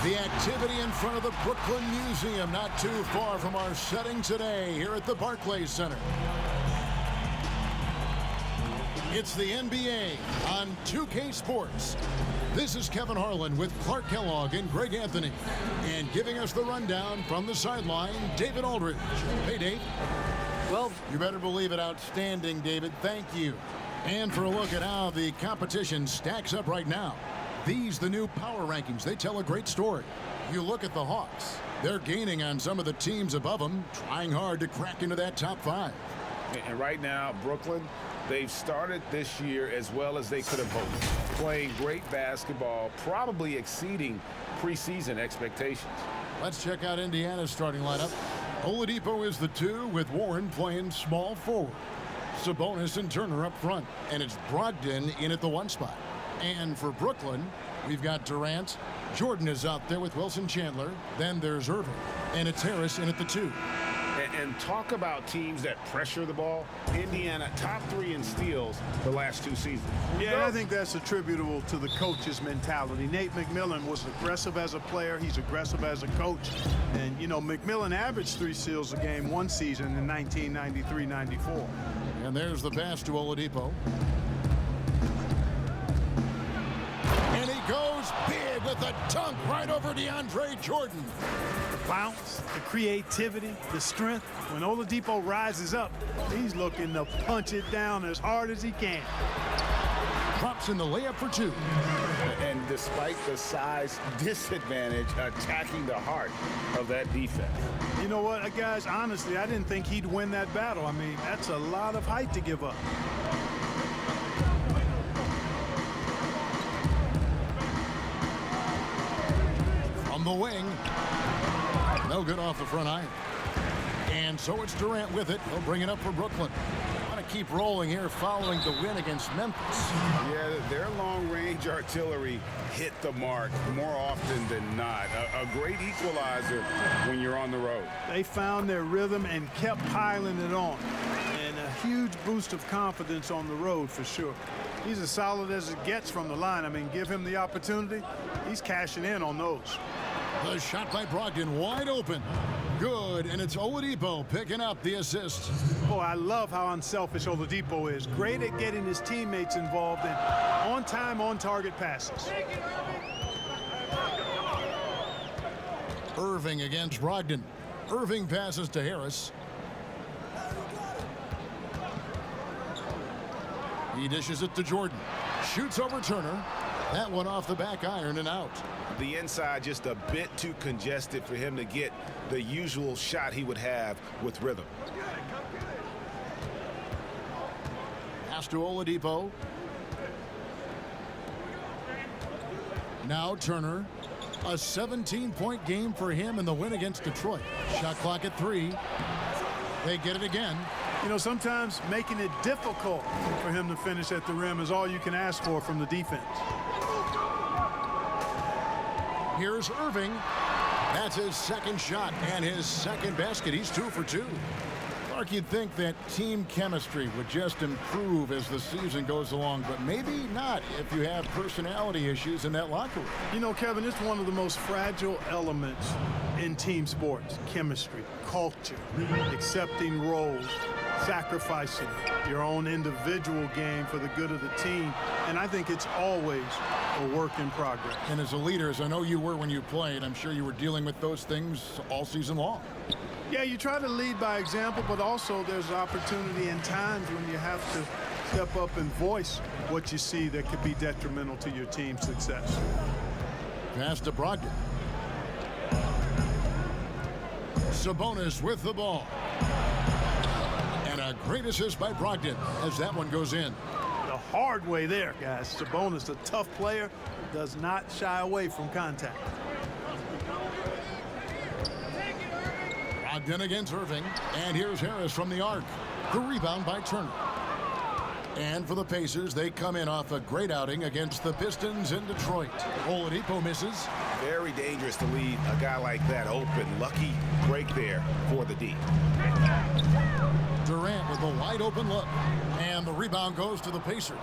The activity in front of the Brooklyn Museum, not too far from our setting today here at the Barclays Center. It's the NBA on 2K Sports. This is Kevin Harlan with Clark Kellogg and Greg Anthony. And giving us the rundown from the sideline, David Aldridge. Hey, Dave. Well, you better believe it. Outstanding, David. Thank you. And for a look at how the competition stacks up right now. These, the new power rankings, they tell a great story. You look at the Hawks. They're gaining on some of the teams above them, trying hard to crack into that top 5. And right now, Brooklyn, they've started this year as well as they could have hoped. Playing great basketball, probably exceeding preseason expectations. Let's check out Indiana's starting lineup. Oladipo is the 2 with Warren playing small forward. Sabonis and Turner up front. And it's Brogdon in at the 1 spot. And for Brooklyn, we've got Durant. Jordan is out there with Wilson Chandler. Then there's Irving. And it's Harris in at the 2. And talk about teams that pressure the ball. Indiana, top 3 in steals the last 2 seasons. Yeah, I think that's attributable to the coach's mentality. Nate McMillan was aggressive as a player. He's aggressive as a coach. And, you know, McMillan averaged 3 steals a game one season in 1993-94. And there's the pass to Oladipo. And he goes big with a dunk right over DeAndre Jordan. The bounce, the creativity, the strength. When Oladipo rises up, he's looking to punch it down as hard as he can. Drops in the layup for 2. And despite the size disadvantage, attacking the heart of that defense. You know what, guys, honestly, I didn't think he'd win that battle. I mean, that's a lot of height to give up. From the wing. No good off the front iron. And so it's Durant with it. He'll bring it up for Brooklyn. Want to keep rolling here following the win against Memphis. Yeah, their long-range artillery hit the mark more often than not. A great equalizer when you're on the road. They found their rhythm and kept piling it on. And a huge boost of confidence on the road for sure. He's as solid as it gets from the line. I mean, give him the opportunity. He's cashing in on those. The shot by Brogdon wide open. Good, and it's Oladipo picking up the assist. Boy, I love how unselfish Oladipo is. Great at getting his teammates involved in on-time, on-target passes. Irving against Brogdon. Irving passes to Harris. He dishes it to Jordan. Shoots over Turner. That one off the back iron and out. The inside just a bit too congested for him to get the usual shot he would have with rhythm. Pass to Oladipo. Now Turner. A 17-point game for him in the win against Detroit. Shot clock at 3. They get it again. You know, sometimes making it difficult for him to finish at the rim is all you can ask for from the defense. Here's Irving. That's his second shot and his second basket. He's 2 for 2. Clark, you'd think that team chemistry would just improve as the season goes along, but maybe not if you have personality issues in that locker room. You know, Kevin, it's one of the most fragile elements in team sports. Chemistry, culture, accepting roles, sacrificing your own individual game for the good of the team. And I think it's always a work in progress. And as a leader, as I know you were when you played, I'm sure you were dealing with those things all season long. Yeah, you try to lead by example, but also there's opportunity and times when you have to step up and voice what you see that could be detrimental to your team's success. Pass to Brogdon. Sabonis with the ball. And a great assist by Brogdon as that one goes in. The hard way there, guys. Sabonis, a tough player, does not shy away from contact. Brogdon against Irving. And here's Harris from the arc. The rebound by Turner. And for the Pacers, they come in off a great outing against the Pistons in Detroit. Oladipo misses. Very dangerous to leave a guy like that open. Lucky break there for the D. Durant with a wide open look. And the rebound goes to the Pacers.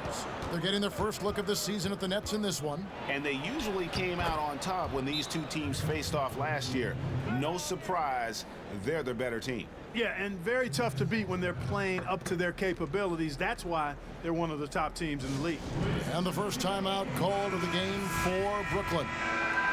They're getting their first look of the season at the Nets in this one. And they usually came out on top when these two teams faced off last year. No surprise, they're the better team. Yeah, and very tough to beat when they're playing up to their capabilities. That's why they're one of the top teams in the league. And the first timeout called of the game for Brooklyn.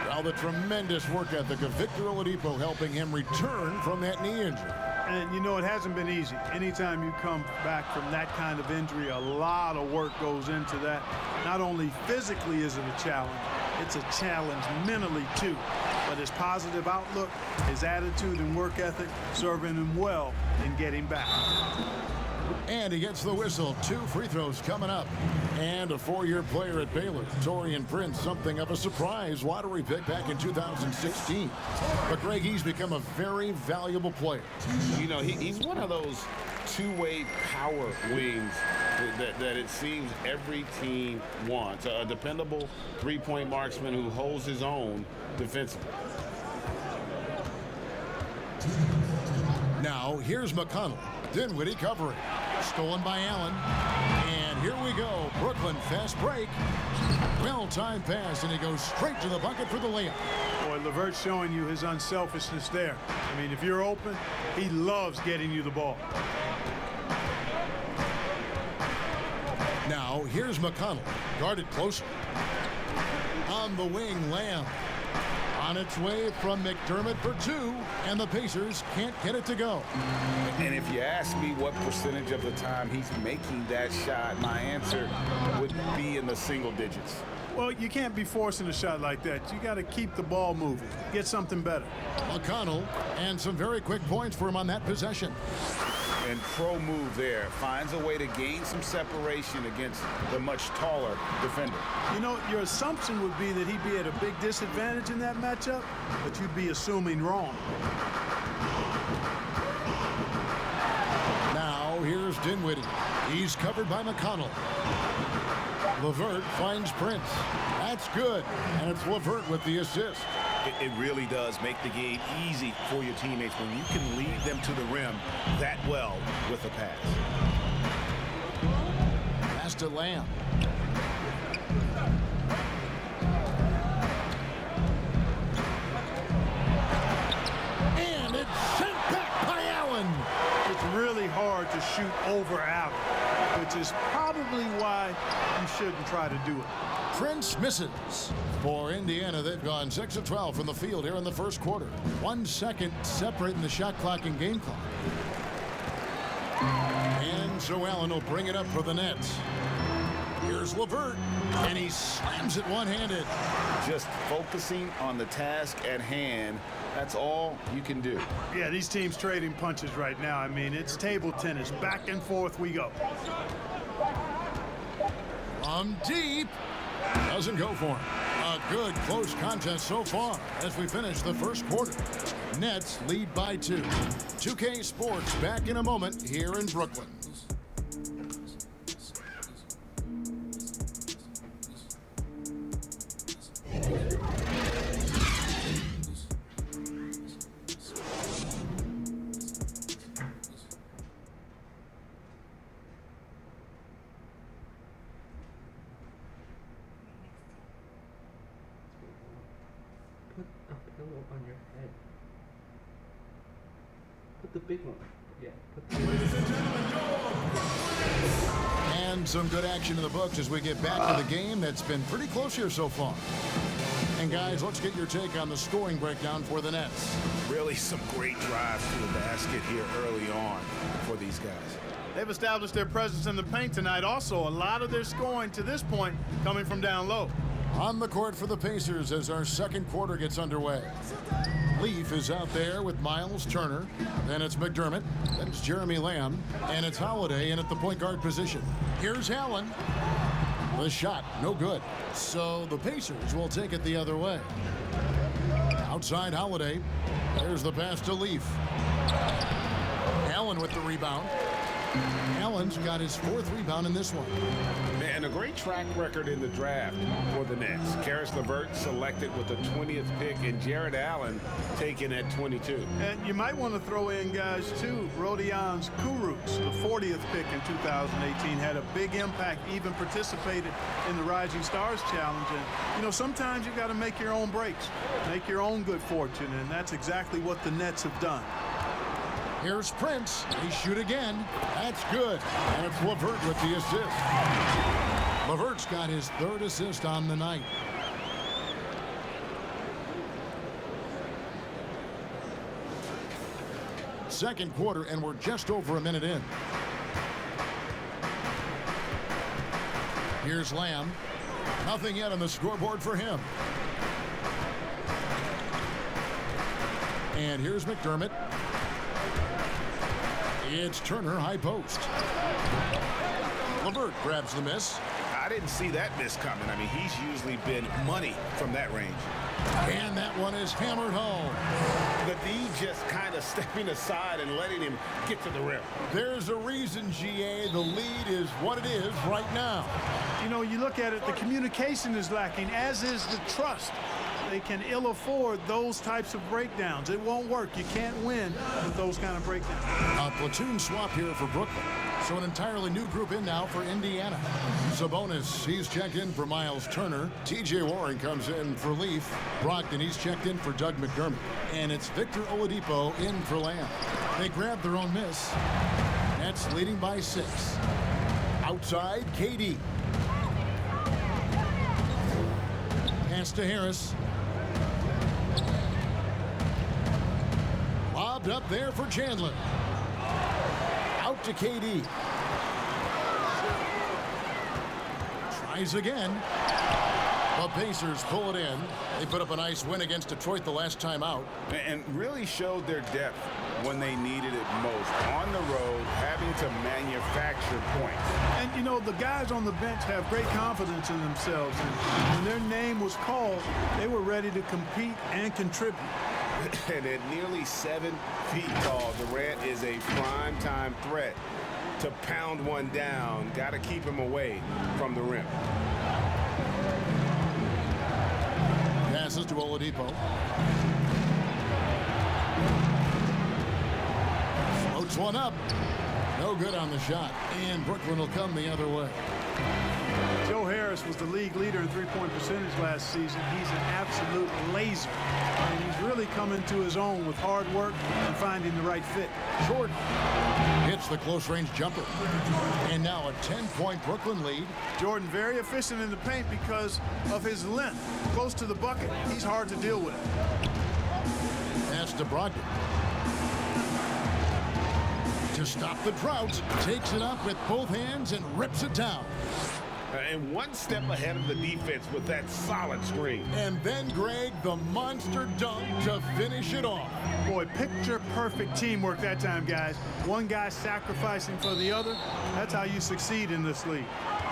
Well, the tremendous work ethic of Victor Oladipo helping him return from that knee injury. And, you know, it hasn't been easy. Anytime you come back from that kind of injury, a lot of work goes into that. Not only physically is it a challenge, it's a challenge mentally, too. But his positive outlook, his attitude and work ethic, serving him well in getting back. And he gets the whistle. 2 free throws coming up. And a 4-year player at Baylor, Taurean Prince, something of a surprise lottery pick back in 2016. But, Greg, he's become a very valuable player. You know, he's one of those two-way power wings that it seems every team wants. A dependable three-point marksman who holds his own defensively. Now, here's McConnell. Dinwiddie covering. Stolen by Allen. And here we go. Brooklyn fast break. Well-timed pass, and he goes straight to the bucket for the layup. Boy, LeVert's showing you his unselfishness there. I mean, if you're open, he loves getting you the ball. Now, here's McConnell. Guarded closer. On the wing, Lamb. On its way from McDermott for 2, and the Pacers can't get it to go. And if you ask me what percentage of the time he's making that shot, my answer would be in the single digits. Well, you can't be forcing a shot like that. You got to keep the ball moving. Get something better. McConnell, and some very quick points for him on that possession. And pro move there. Finds a way to gain some separation against the much taller defender. You know, your assumption would be that he'd be at a big disadvantage in that matchup, but you'd be assuming wrong. Now, here's Dinwiddie. He's covered by McConnell. LeVert finds Prince. That's good. And it's LeVert with the assist. It really does make the game easy for your teammates when you can lead them to the rim that well with a pass. Pass to Lamb. And it's sent back by Allen. It's really hard to shoot over Allen, which is probably why you shouldn't try to do it. Prince misses. For Indiana, they've gone 6 of 12 from the field here in the first quarter. 1 second separating the shot clock and game clock. And so Allen will bring it up for the Nets. Here's LeVert, and he slams it one-handed. Just focusing on the task at hand, that's all you can do. Yeah, these teams trading punches right now. I mean, it's table tennis. Back and forth we go. From deep. Doesn't go for him. A good close contest so far as we finish the first quarter. Nets lead by 2. 2K Sports back in a moment here in Brooklyn. Put a pillow on your head. Put the big one. Yeah, put the big one. And some good action in the books as we get back to the game that's been pretty close here so far. And guys, let's get your take on the scoring breakdown for the Nets. Really some great drives to the basket here early on for these guys. They've established their presence in the paint tonight. Also, a lot of their scoring to this point coming from down low. On the court for the Pacers as our second quarter gets underway. Leaf is out there with Miles Turner. Then it's McDermott. Then it's Jeremy Lamb. And it's Holiday in at the point guard position. Here's Allen. The shot, no good. So the Pacers will take it the other way. Outside Holiday. There's the pass to Leaf. Allen with the rebound. Allen's got his 4th rebound in this one. And a great track record in the draft for the Nets. Karis LeVert selected with the 20th pick and Jared Allen taken at 22. And you might want to throw in guys too. Rodions Kurucs, the 40th pick in 2018, had a big impact, even participated in the Rising Stars Challenge. And, you know, sometimes you got to make your own breaks, make your own good fortune, and that's exactly what the Nets have done. Here's Prince. He shoot again. That's good. And it's LeVert with the assist. LeVert's got his 3rd assist on the night. Second quarter, and we're just over a minute in. Here's Lamb. Nothing yet on the scoreboard for him. And here's McDermott. It's Turner, high post. LeVert grabs the miss. I didn't see that miss coming. I mean, he's usually been money from that range. And that one is hammered home. The D just kind of stepping aside and letting him get to the rim. There's a reason, GA, the lead is what it is right now. You know, you look at it, the communication is lacking, as is the trust. They can ill afford those types of breakdowns. It won't work. You can't win with those kind of breakdowns. A platoon swap here for Brooklyn. So an entirely new group in now for Indiana. Sabonis, he's checked in for Miles Turner. TJ Warren comes in for Leaf. Brogdon, he's checked in for Doug McDermott. And it's Victor Oladipo in for Lamb. They grab their own miss. Nets leading by 6. Outside, KD. Pass to Harris. Lobbed up there for Chandler. Out to KD. Tries again. The Pacers pull it in. They put up a nice win against Detroit the last time out. And really showed their depth when they needed it most. On the road, having to manufacture points. And, you know, the guys on the bench have great confidence in themselves. And when their name was called, they were ready to compete and contribute. And at nearly 7 feet tall, Durant is a prime-time threat to pound one down. Got to keep him away from the rim. Passes to Oladipo. Floats one up. No good on the shot. And Brooklyn will come the other way. Joe Harris was the league leader in three-point percentage last season. He's an absolute laser. And he's really coming to his own with hard work and finding the right fit. Jordan hits the close-range jumper. And now a 10-point Brooklyn lead. Jordan very efficient in the paint because of his length. Close to the bucket. He's hard to deal with. Pass to Brogdon. To stop the drought, takes it up with both hands and rips it down. And one step ahead of the defense with that solid screen. And then, Greg, the monster dunk to finish it off. Boy, picture-perfect teamwork that time, guys. One guy sacrificing for the other. That's how you succeed in this league.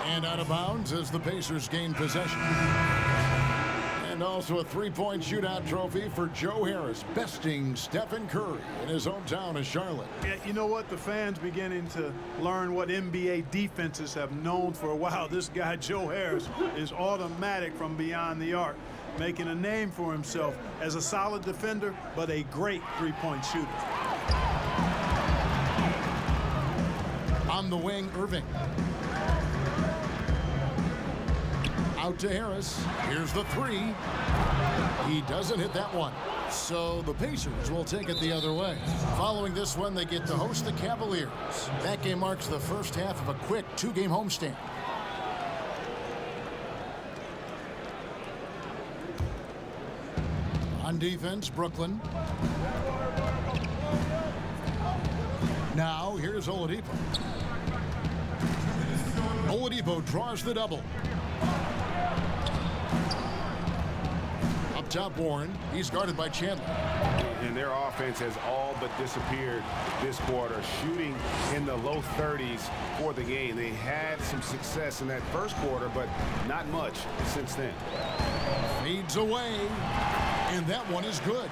And out of bounds as the Pacers gain possession. And also a three-point shootout trophy for Joe Harris, besting Stephen Curry in his hometown of Charlotte. Yeah, you know what? The fans beginning to learn what NBA defenses have known for a while. This guy, Joe Harris, is automatic from beyond the arc, making a name for himself as a solid defender, but a great three-point shooter. On the wing, Irving. Out to Harris. Here's the three. He doesn't hit that one. So the Pacers will take it the other way. Following this one, they get to host the Cavaliers. That game marks the first half of a quick 2-game homestand. On defense, Brooklyn. Now, here's Oladipo. Oladipo draws the double. Up top, Warren. He's guarded by Chandler. And their offense has all but disappeared this quarter, shooting in the low 30s for the game. They had some success in that first quarter, but not much since then. Fades away. And that one is good.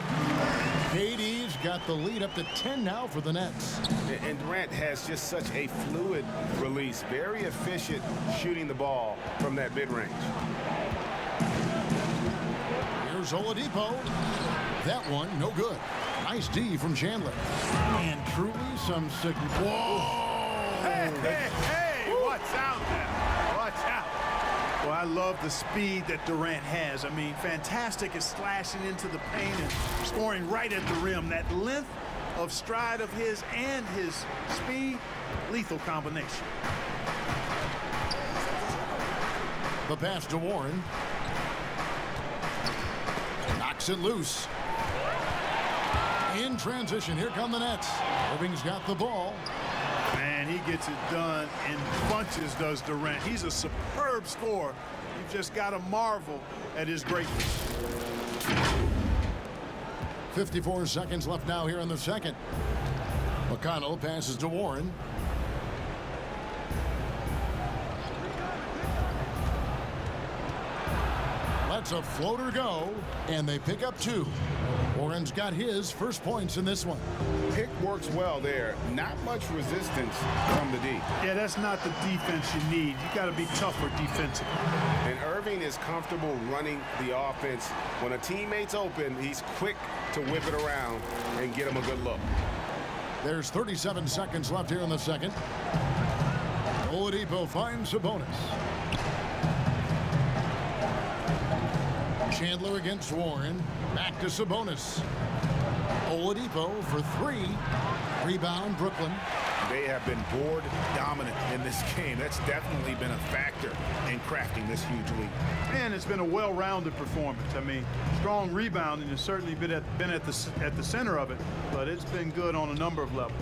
KD's got the lead up to 10 now for the Nets. And Durant has just such a fluid release. Very efficient shooting the ball from that mid-range. Here's Oladipo. That one, no good. Nice D from Chandler. And truly some signal. Whoa! Hey, watch out now. Watch out. Well, I love the speed that Durant has. I mean, fantastic at slashing into the paint and scoring right at the rim. That length of stride of his and his speed, lethal combination. The pass to Warren. Knocks it loose. In transition, here come the Nets. Irving's got the ball. Man, he gets it done in bunches, does Durant. He's a superb scorer. You've just got to marvel at his greatness. 54 seconds left now here in the second. McConnell passes to Warren. Lets a floater go, and they pick up 2. Warren's got his first points in this one. Pick works well there. Not much resistance from the D. Yeah, that's not the defense you need. You got to be tougher defensively. And Irving is comfortable running the offense. When a teammate's open, he's quick to whip it around and get him a good look. There's 37 seconds left here in the second. Oladipo finds Sabonis. Chandler against Warren. Back to Sabonis. Oladipo for 3. Rebound, Brooklyn. They have been board dominant in this game. That's definitely been a factor in crafting this huge lead. And it's been a well-rounded performance. I mean, strong rebounding has certainly been at the center of it, but it's been good on a number of levels.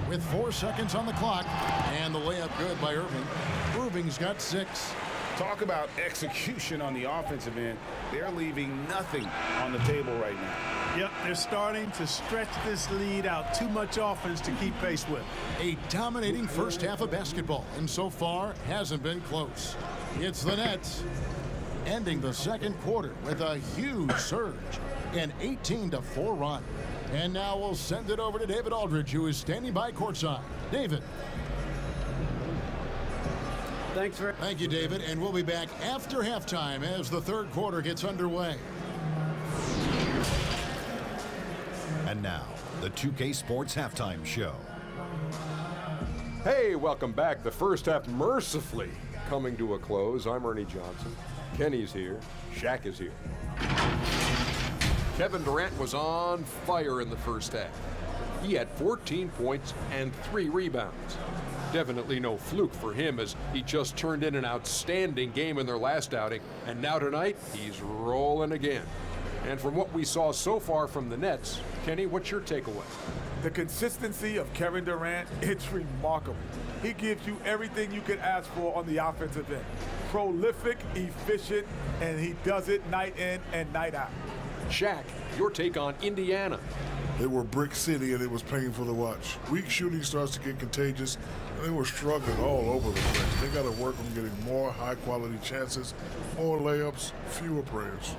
With 4 seconds on the clock, and the layup good by Irving. Irving's got 6. Talk about execution on the offensive end. They're leaving nothing on the table right now. Yep, they're starting to stretch this lead out. Too much offense to keep pace with. A dominating first half of basketball, and so far hasn't been close. It's the Nets ending the second quarter with a huge surge, an 18-4 run. And now we'll send it over to David Aldridge, who is standing by courtside. David. Thank you, David, and we'll be back after halftime as the third quarter gets underway. And now, the 2K Sports Halftime Show. Hey, welcome back. The first half mercifully coming to a close. I'm Ernie Johnson. Kenny's here. Shaq is here. Kevin Durant was on fire in the first half. He had 14 points and 3 rebounds. Definitely no fluke for him, as he just turned in an outstanding game in their last outing, and now tonight he's rolling again. And from what we saw so far from the Nets, Kenny, what's your takeaway? The consistency of Kevin Durant, it's remarkable. He gives you everything you could ask for on the offensive end. Prolific, efficient, and he does it night in and night out. Shaq, your take on Indiana. They were brick city, and it was painful to watch. Weak shooting starts to get contagious, and they were struggling all over the place. They got to work on getting more high-quality chances, more layups, fewer prayers.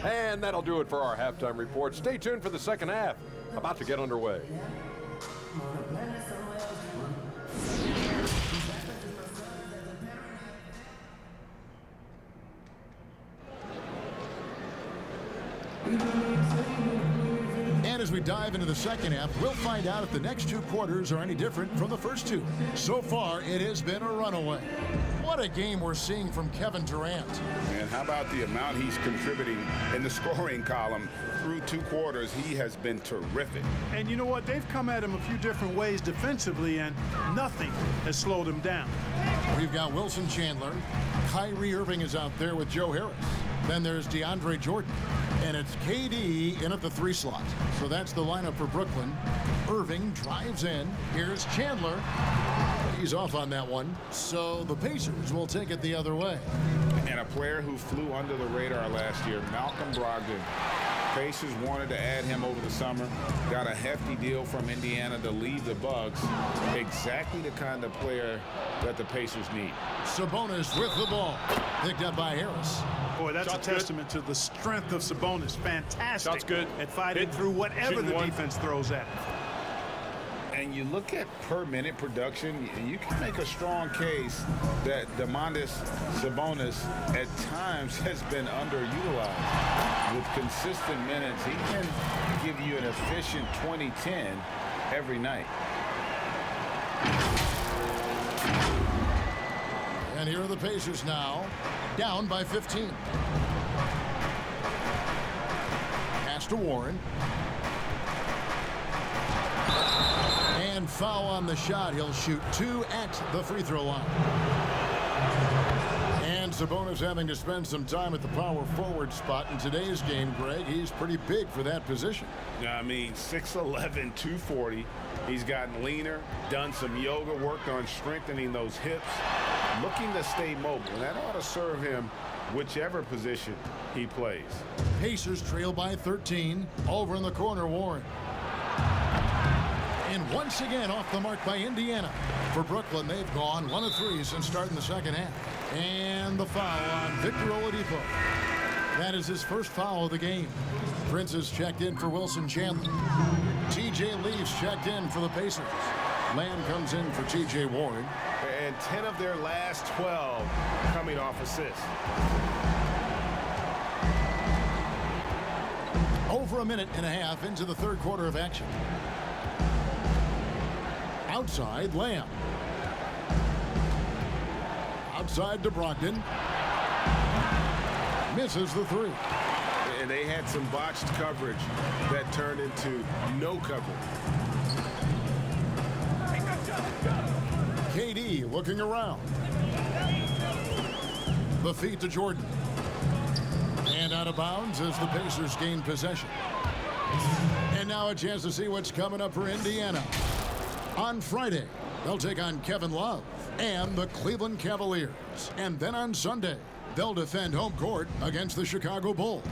And that'll do it for our halftime report. Stay tuned for the second half, about to get underway. And as we dive into the second half, we'll find out if the next 2 quarters are any different from the first 2. So far, it has been a runaway. What a game we're seeing from Kevin Durant. And how about the amount he's contributing in the scoring column? Through 2 quarters, he has been terrific. And you know what? They've come at him a few different ways defensively, and nothing has slowed him down. We've got Wilson Chandler. Kyrie Irving is out there with Joe Harris. Then there's DeAndre Jordan. And it's KD in at the 3 slot. So that's the lineup for Brooklyn. Irving drives in. Here's Chandler. He's off on that one. So the Pacers will take it the other way. And a player who flew under the radar last year, Malcolm Brogdon. Pacers wanted to add him over the summer. Got a hefty deal from Indiana to leave the Bucks. Exactly the kind of player that the Pacers need. Sabonis with the ball. Picked up by Harris. Boy, that's Shot's a testament to the strength of Sabonis. Fantastic Shot's good. at fighting Hit. through whatever Shooting the one. defense throws at him. And you look at per minute production, you can make a strong case that Domantas Sabonis at times has been underutilized. With consistent minutes, he can give you an efficient 20-10 every night. And here are the Pacers now, down by 15. Pass to Warren. And foul on the shot. He'll shoot 2 at the free throw line. And Sabonis having to spend some time at the power forward spot in today's game, Greg. He's pretty big for that position. I mean, 6'11", 240. He's gotten leaner, done some yoga, worked on strengthening those hips, looking to stay mobile. And that ought to serve him whichever position he plays. Pacers trail by 13. Over in the corner, Warren. And once again off the mark by Indiana. For Brooklyn, they've gone 1 of 3 since starting the second half. And the foul on Victor Oladipo. That is his first foul of the game. Prince is checked in for Wilson Chandler. T.J. Leafs checked in for the Pacers. Lamb comes in for T.J. Warren. And 10 of their last 12 coming off assists. Over a minute and a half into the third quarter of action. Outside, Lamb. Outside to Brogdon. Misses the 3. And they had some botched coverage that turned into no coverage. KD looking around. The feed to Jordan. And out of bounds as the Pacers gain possession. And now a chance to see what's coming up for Indiana. On Friday, they'll take on Kevin Love and the Cleveland Cavaliers. And then on Sunday, they'll defend home court against the Chicago Bulls.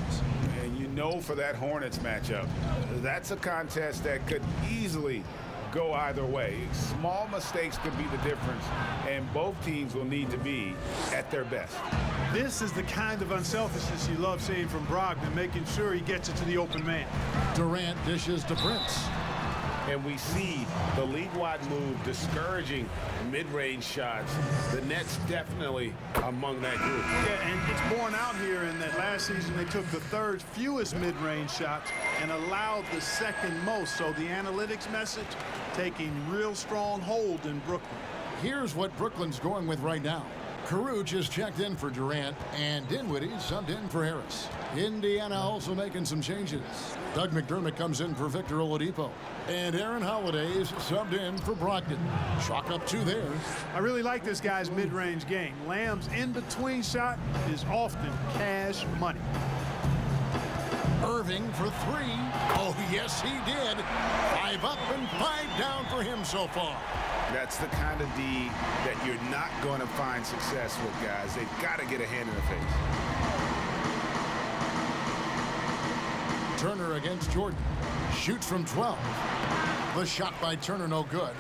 And you know, for that Hornets matchup, that's a contest that could easily go either way. Small mistakes could be the difference, and both teams will need to be at their best. This is the kind of unselfishness you love seeing from Brogdon, making sure he gets it to the open man. Durant dishes to Prince. And we see the league-wide move discouraging mid-range shots. The Nets definitely among that group. Yeah, and it's borne out here in that last season they took the third fewest mid-range shots and allowed the second most. So the analytics message taking real strong hold in Brooklyn. Here's what Brooklyn's going with right now. Caruth is checked in for Durant, and Dinwiddie subbed in for Harris. Indiana also making some changes. Doug McDermott comes in for Victor Oladipo. And Aaron Holiday's subbed in for Brogdon. Chalk up 2 there. I really like this guy's mid-range game. Lamb's in-between shot is often cash money. Irving for 3. Oh, yes, he did. 5 up and 5 down for him so far. That's the kind of D that you're not going to find success with, guys. They've got to get a hand in the face. Turner against Jordan. Shoots from 12. The shot by Turner no good.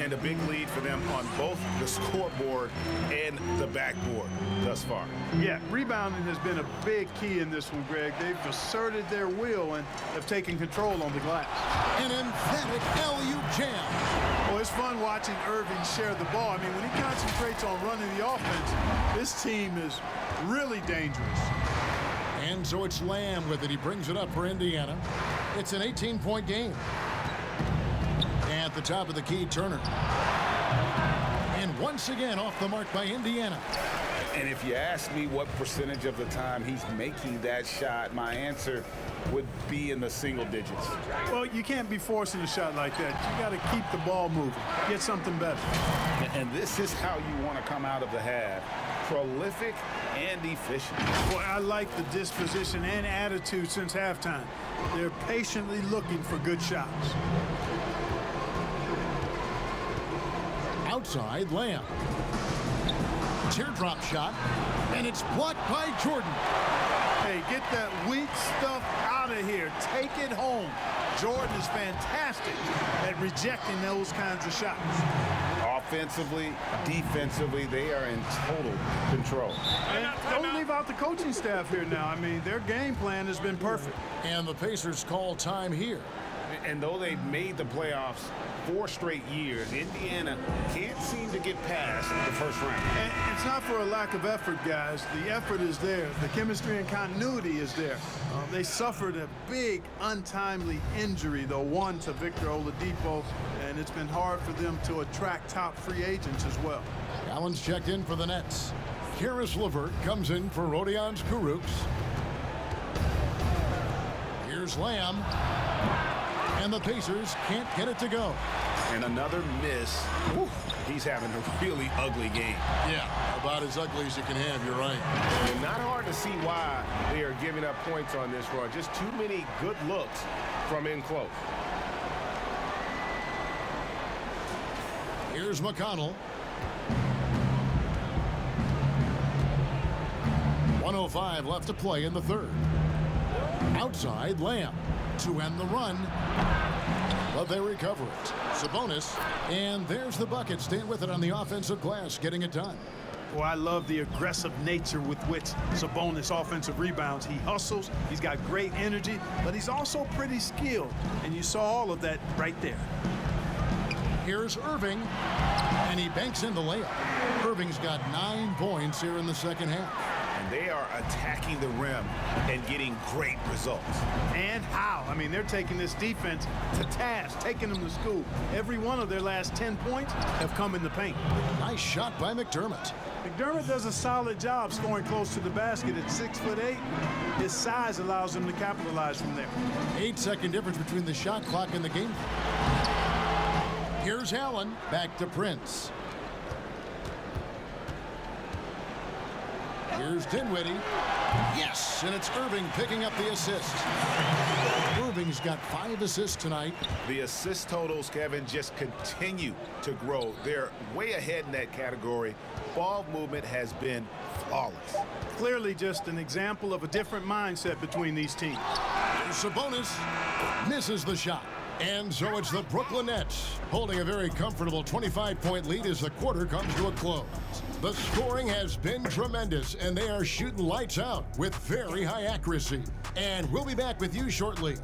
And a big lead for them on both the scoreboard and the backboard thus far. Yeah, rebounding has been a big key in this one, Greg. They've asserted their will and have taken control on the glass. An emphatic LU jam. Well, it's fun watching Irving share the ball. I mean, when he concentrates on running the offense, this team is really dangerous. And so it's Lamb with it. He brings it up for Indiana. It's an 18-point game. At the top of the key, Turner. And once again off the mark by Indiana. And if you ask me what percentage of the time he's making that shot, my answer would be in the single digits. Well, you can't be forcing a shot like that. You got to keep the ball moving. Get something better. And this is how you want to come out of the half. Prolific and efficient. Well, I like the disposition and attitude since halftime. They're patiently looking for good shots. Outside, Lamb. Teardrop shot, and it's blocked by Jordan. Hey, get that weak stuff out of here. Take it home. Jordan is fantastic at rejecting those kinds of shots. Offensively, defensively, they are in total control. And don't leave out the coaching staff here now. I mean, their game plan has been perfect. And the Pacers call time here. And though they've made the playoffs 4 straight years, Indiana can't seem to get past the first round. And it's not for a lack of effort, guys. The effort is there. The chemistry and continuity is there. They suffered a big, untimely injury, though, one to Victor Oladipo, and it's been hard for them to attract top free agents as well. Allen's checked in for the Nets. Karis LeVert comes in for Rodions Kurucs. Here's Lamb. And the Pacers can't get it to go. And another miss. Whew, he's having a really ugly game. Yeah, about as ugly as you can have, you're right. And not hard to see why they are giving up points on this run. Just too many good looks from in close. Here's McConnell. 1:05 left to play in the third. Outside, Lamb to end the run, but they recover it. Sabonis, and there's the bucket. Staying with it on the offensive glass, getting it done. Well, I love the aggressive nature with which Sabonis offensive rebounds. He hustles, he's got great energy, but he's also pretty skilled, and you saw all of that right there. Here's Irving, and he banks in the layup. Irving's got 9 points here in the second half. And they are attacking the rim and getting great results. And how? I mean, they're taking this defense to task, taking them to school. Every one of their last 10 points have come in the paint. Nice shot by McDermott. McDermott does a solid job scoring close to the basket at 6'8". His size allows him to capitalize from there. 8-second difference between the shot clock and the game. Here's Allen, back to Prince. Here's Dinwiddie. Yes, and it's Irving picking up the assist. Irving's got 5 assists tonight. The assist totals, Kevin, just continue to grow. They're way ahead in that category. Ball movement has been flawless. Clearly just an example of a different mindset between these teams. Sabonis misses the shot. And so it's the Brooklyn Nets holding a very comfortable 25-point lead as the quarter comes to a close. The scoring has been tremendous, and they are shooting lights out with very high accuracy. And we'll be back with you shortly.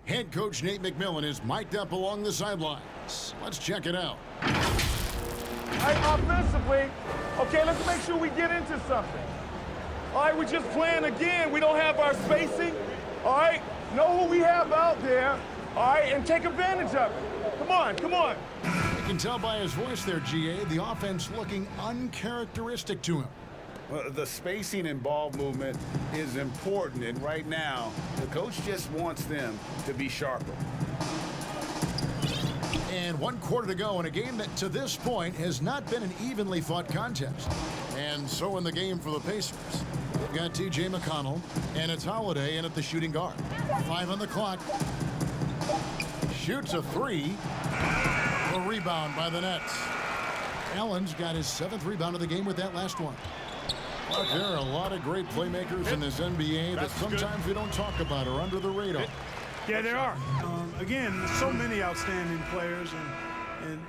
Head coach Nate McMillan is mic'd up along the sidelines. Let's check it out. Hey, offensively, okay, let's make sure we get into something. All right, we're just playing again. We don't have our spacing. All right, know who we have out there. All right, and take advantage of it. Come on, come on. You can tell by his voice there, GA, the offense looking uncharacteristic to him. Well, the spacing and ball movement is important, and right now, the coach just wants them to be sharper. And 1 quarter to go in a game that, to this point, has not been an evenly fought contest. And so in the game for the Pacers, we've got T.J. McConnell, and it's Holiday in at the shooting guard. 5 on the clock. Shoots a 3. A rebound by the Nets. Allen's got his 7th rebound of the game with that last one. Look, there are a lot of great playmakers in this NBA that sometimes we don't talk about or under the radar. Yeah, there are. Again, so many outstanding players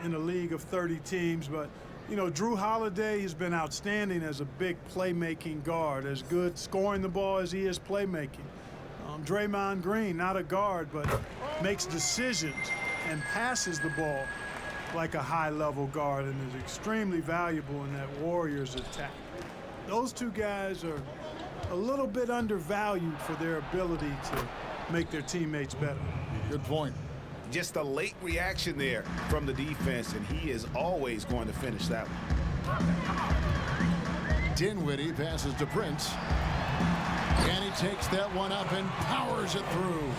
in a league of 30 teams, but, you know, Drew Holiday has been outstanding as a big playmaking guard, as good scoring the ball as he is playmaking. Draymond Green, not a guard, but makes decisions and passes the ball like a high-level guard and is extremely valuable in that Warriors attack. Those two guys are a little bit undervalued for their ability to make their teammates better. Good point. Just a late reaction there from the defense, and he is always going to finish that one. Dinwiddie passes to Prince. And he takes that one up and powers it through.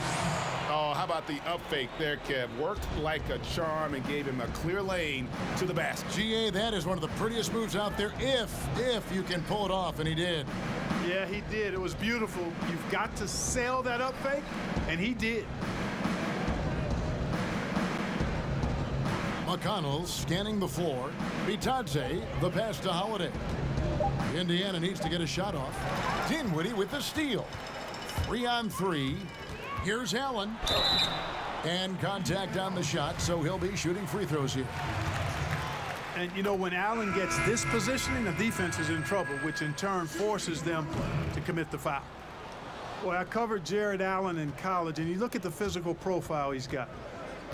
Oh, how about the up fake there, Kev? Worked like a charm and gave him a clear lane to the basket. GA, that is one of the prettiest moves out there if you can pull it off, and he did. Yeah, he did. It was beautiful. You've got to sell that up fake, and he did. McConnell scanning the floor. Bitadze, the pass to Holiday. Indiana needs to get a shot off. Dinwiddie with the steal. 3-on-3. Here's Allen. And contact on the shot, so he'll be shooting free throws here. And, you know, when Allen gets this positioning, the defense is in trouble, which in turn forces them to commit the foul. Boy, I covered Jared Allen in college, and you look at the physical profile he's got.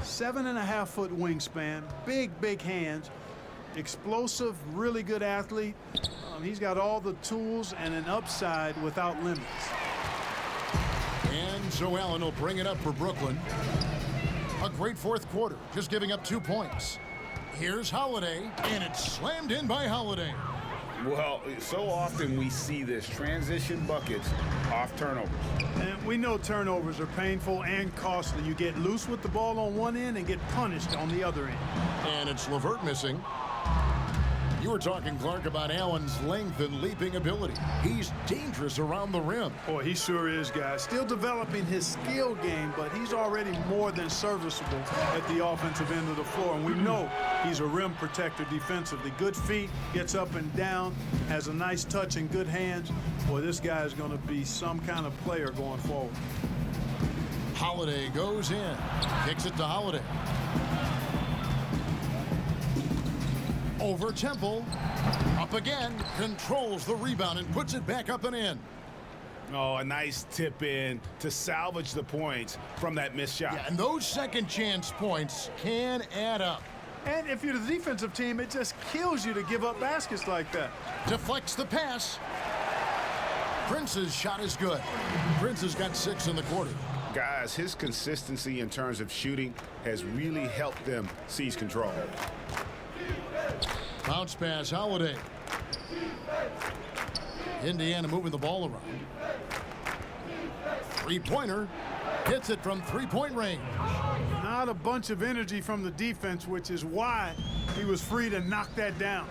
7.5-foot wingspan, big hands, explosive, really good athlete. He's got all the tools and an upside without limits. And so Allen will bring it up for Brooklyn. A great fourth quarter, just giving up 2 points. Here's Holiday, and it's slammed in by Holiday. Well, so often we see this, transition buckets off turnovers. And we know turnovers are painful and costly. You get loose with the ball on one end and get punished on the other end. And it's LeVert missing. You were talking, Clark, about Allen's length and leaping ability. He's dangerous around the rim. Boy, he sure is, guys. Still developing his skill game, but he's already more than serviceable at the offensive end of the floor. And we know he's a rim protector defensively. Good feet, gets up and down, has a nice touch and good hands. Boy, this guy is going to be some kind of player going forward. Holiday goes in, kicks it to Holiday. Over Temple, up again, controls the rebound and puts it back up and in. Oh, a nice tip in to salvage the points from that missed shot. Yeah, and those second chance points can add up. And if you're the defensive team, it just kills you to give up baskets like that. Deflects the pass. Prince's shot is good. Prince has got 6 in the quarter. Guys, his consistency in terms of shooting has really helped them seize control. Bounce pass, Holiday. Indiana moving the ball around. Three-pointer. Hits it from three-point range. Not a bunch of energy from the defense, which is why he was free to knock that down.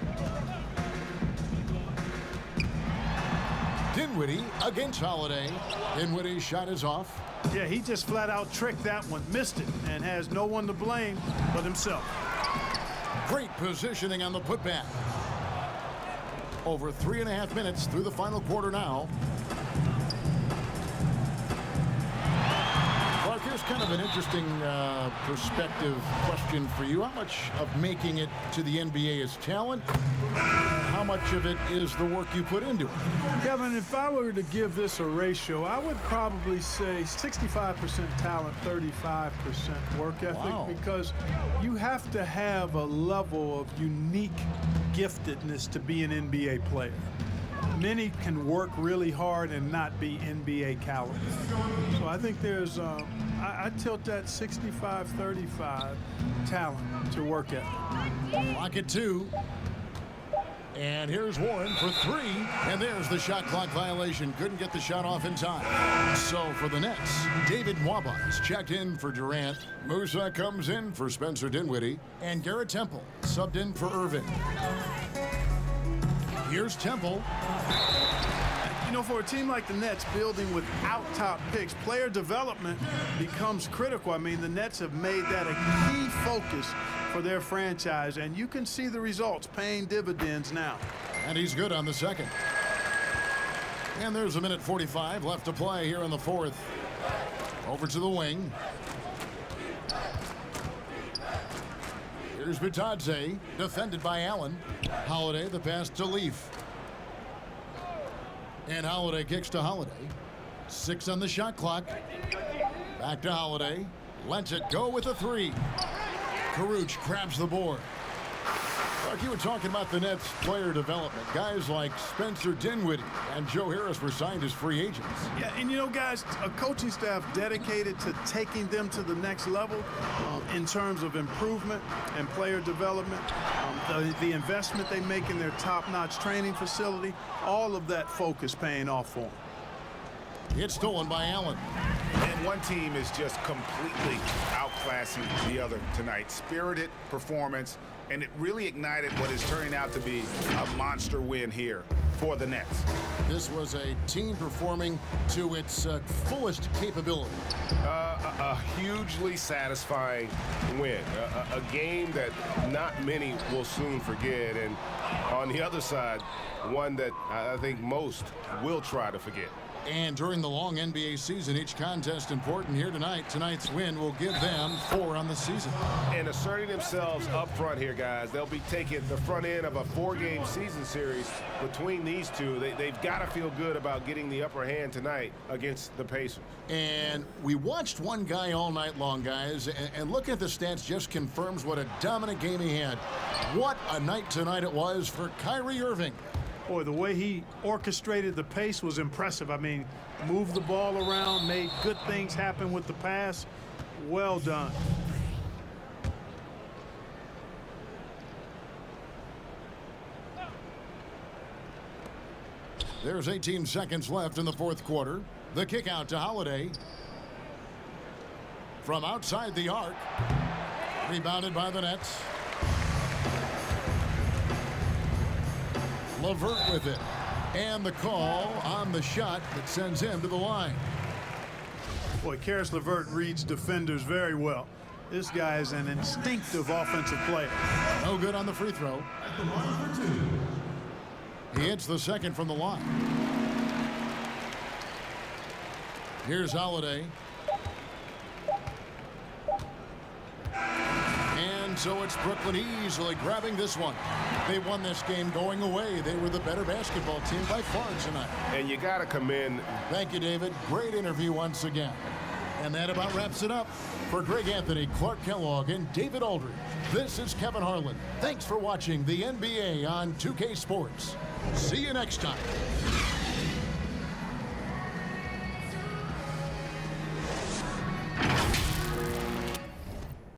Dinwiddie against Holiday. Dinwiddie's shot is off. Yeah, he just flat out tricked that one, missed it, and has no one to blame but himself. Great positioning on the putback. Over 3.5 minutes through the final quarter now. Clark, here's kind of an interesting perspective question for you. How much of making it to the NBA is talent? How much of it is the work you put into it? Kevin, if I were to give this a ratio, I would probably say 65% talent, 35% work ethic, Wow. because you have to have a level of unique giftedness to be an NBA player. Many can work really hard and not be NBA caliber. So I think there's, I tilt that 65-35 talent to work ethic. Clock at 2. And here's Warren for 3, and there's the shot clock violation. Couldn't get the shot off in time. So for the Nets, David Nwaba checked in for Durant. Musa comes in for Spencer Dinwiddie, and Garrett Temple subbed in for Irvin. Here's Temple. You know, for a team like the Nets building without top picks, player development becomes critical. I mean, the Nets have made that a key focus for their franchise, and you can see the results paying dividends now. And he's good on the second. And there's 1:45 left to play here in the fourth. Over to the wing. Here's Bitadze, defended by Allen. Holiday, the pass to Leaf. And Holiday kicks to Holiday. 6 on the shot clock. Back to Holiday. Lets it go with a 3. Karuch grabs the board. Clark, you were talking about the Nets player development. Guys like Spencer Dinwiddie and Joe Harris were signed as free agents. Yeah, and you know, guys, a coaching staff dedicated to taking them to the next level in terms of improvement and player development, the investment they make in their top-notch training facility, all of that focus paying off for them. It's stolen by Allen. And one team is just completely outclassing the other tonight. Spirited performance, and it really ignited what is turning out to be a monster win here for the Nets. This was a team performing to its fullest capability. A hugely satisfying win. A game that not many will soon forget. And on the other side, one that I think most will try to forget. And during the long NBA season, each contest important here tonight. Tonight's win will give them 4 on the season. And asserting themselves up front here, guys. They'll be taking the front end of a 4-game season series between these two. They've got to feel good about getting the upper hand tonight against the Pacers. And we watched one guy all night long, guys, and looking at the stats just confirms what a dominant game he had. What a night tonight it was for Kyrie Irving. Boy, the way he orchestrated the pace was impressive. I mean, moved the ball around, made good things happen with the pass. Well done. There's 18 seconds left in the fourth quarter. The kick out to Holiday. From outside the arc. Rebounded by the Nets. LeVert with it. And the call on the shot that sends him to the line. Boy, Karis LeVert reads defenders very well. This guy is an instinctive offensive player. No good on the free throw. He hits the second from the line. Here's Holiday. And so it's Brooklyn easily grabbing this one. They won this game going away. They were the better basketball team by far tonight. And you got to commend. Thank you, David. Great interview once again. And that about wraps it up. For Greg Anthony, Clark Kellogg, and David Aldridge, this is Kevin Harlan. Thanks for watching the NBA on 2K Sports. See you next time.